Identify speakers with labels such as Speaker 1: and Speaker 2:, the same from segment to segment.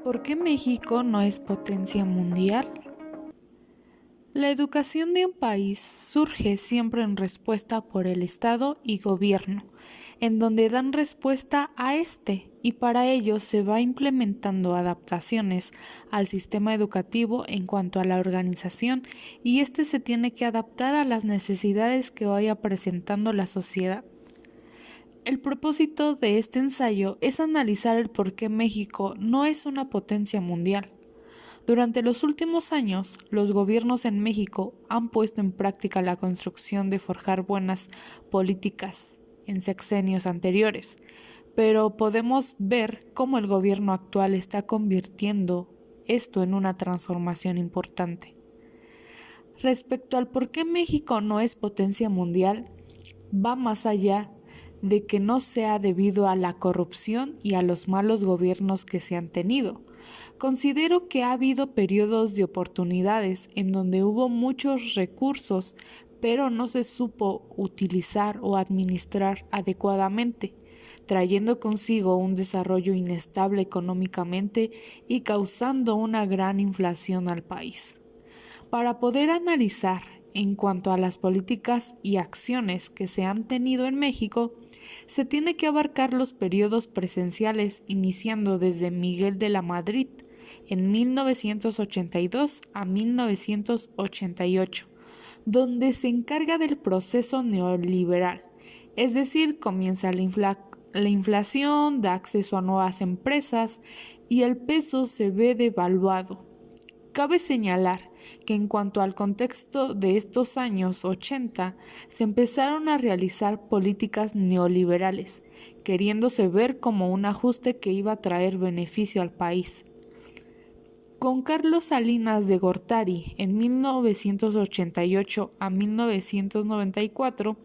Speaker 1: ¿Por qué México no es potencia mundial? La educación de un país surge siempre en respuesta por el Estado y gobierno, en donde dan respuesta a y para ello se va implementando adaptaciones al sistema educativo en cuanto a la organización y se tiene que adaptar a las necesidades que vaya presentando la sociedad. El propósito de este ensayo es analizar el por qué México no es una potencia mundial. Durante los últimos años, los gobiernos en México han puesto en práctica la construcción de forjar buenas políticas en sexenios anteriores, pero podemos ver cómo el gobierno actual está convirtiendo esto en una transformación importante. Respecto al por qué México no es potencia mundial, va más allá de que no sea debido a la corrupción y a los malos gobiernos que se han tenido. Considero que ha habido periodos de oportunidades en donde hubo muchos recursos, pero no se supo utilizar o administrar adecuadamente, trayendo consigo un desarrollo inestable económicamente y causando una gran inflación al país. Para poder analizar en cuanto a las políticas y acciones que se han tenido en México, se tiene que abarcar los periodos presenciales iniciando desde Miguel de la Madrid en 1982 a 1988, donde se encarga del proceso neoliberal, es decir, comienza la inflación, da acceso a nuevas empresas y el peso se ve devaluado. Cabe señalar que en cuanto al contexto de estos años 80, se empezaron a realizar políticas neoliberales, queriéndose ver como un ajuste que iba a traer beneficio al país. Con Carlos Salinas de Gortari en 1988 a 1994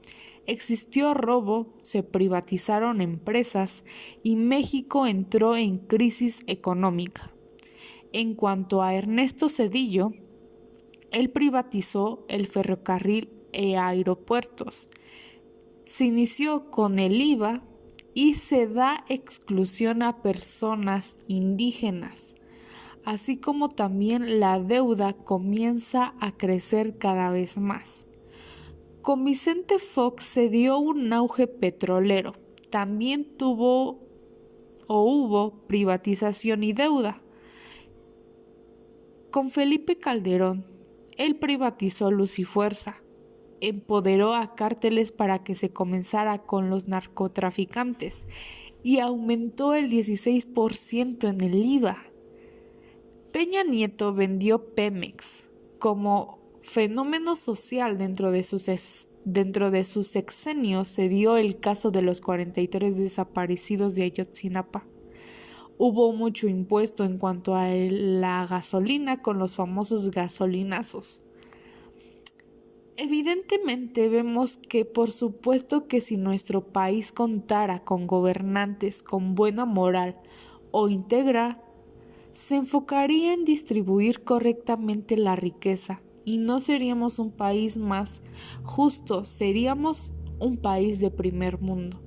Speaker 1: existió robo, se privatizaron empresas y México entró en crisis económica. En cuanto a Ernesto Zedillo, él privatizó el ferrocarril e aeropuertos. Se inició con el IVA y se da exclusión a personas indígenas, así como también la deuda comienza a crecer cada vez más. Con Vicente Fox se dio un auge petrolero, también hubo privatización y deuda. Con Felipe Calderón, él privatizó Luz y Fuerza, empoderó a cárteles para que se comenzara con los narcotraficantes y aumentó el 16% en el IVA. Peña Nieto vendió Pemex como fenómeno social dentro de sus sexenios. Se dio el caso de los 43 desaparecidos de Ayotzinapa. Hubo mucho impuesto en cuanto a la gasolina con los famosos gasolinazos. Evidentemente vemos que por supuesto que si nuestro país contara con gobernantes con buena moral o íntegra, se enfocaría en distribuir correctamente la riqueza y no seríamos un país más justo, seríamos un país de primer mundo.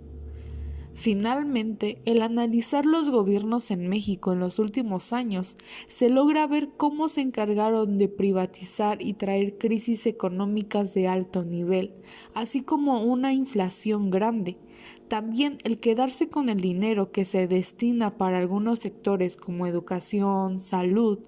Speaker 1: Finalmente, el analizar los gobiernos en México en los últimos años, se logra ver cómo se encargaron de privatizar y traer crisis económicas de alto nivel, así como una inflación grande. También el quedarse con el dinero que se destina para algunos sectores como educación, salud,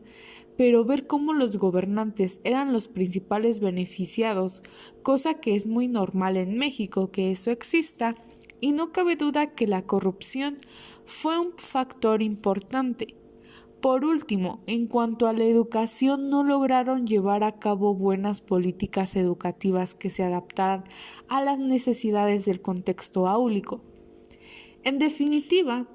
Speaker 1: pero ver cómo los gobernantes eran los principales beneficiados, cosa que es muy normal en México que eso exista, y no cabe duda que la corrupción fue un factor importante. Por último, en cuanto a la educación, no lograron llevar a cabo buenas políticas educativas que se adaptaran a las necesidades del contexto áulico. En definitiva,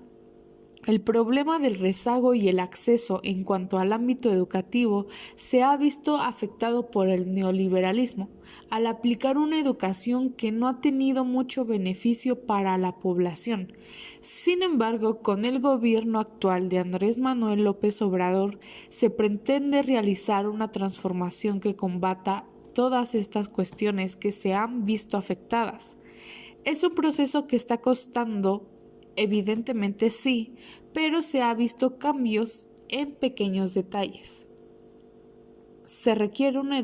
Speaker 1: el problema del rezago y el acceso en cuanto al ámbito educativo se ha visto afectado por el neoliberalismo, al aplicar una educación que no ha tenido mucho beneficio para la población. Sin embargo, con el gobierno actual de Andrés Manuel López Obrador, se pretende realizar una transformación que combata todas estas cuestiones que se han visto afectadas. Es un proceso que está costando. Evidentemente sí, pero se ha visto cambios en pequeños detalles. Se requiere una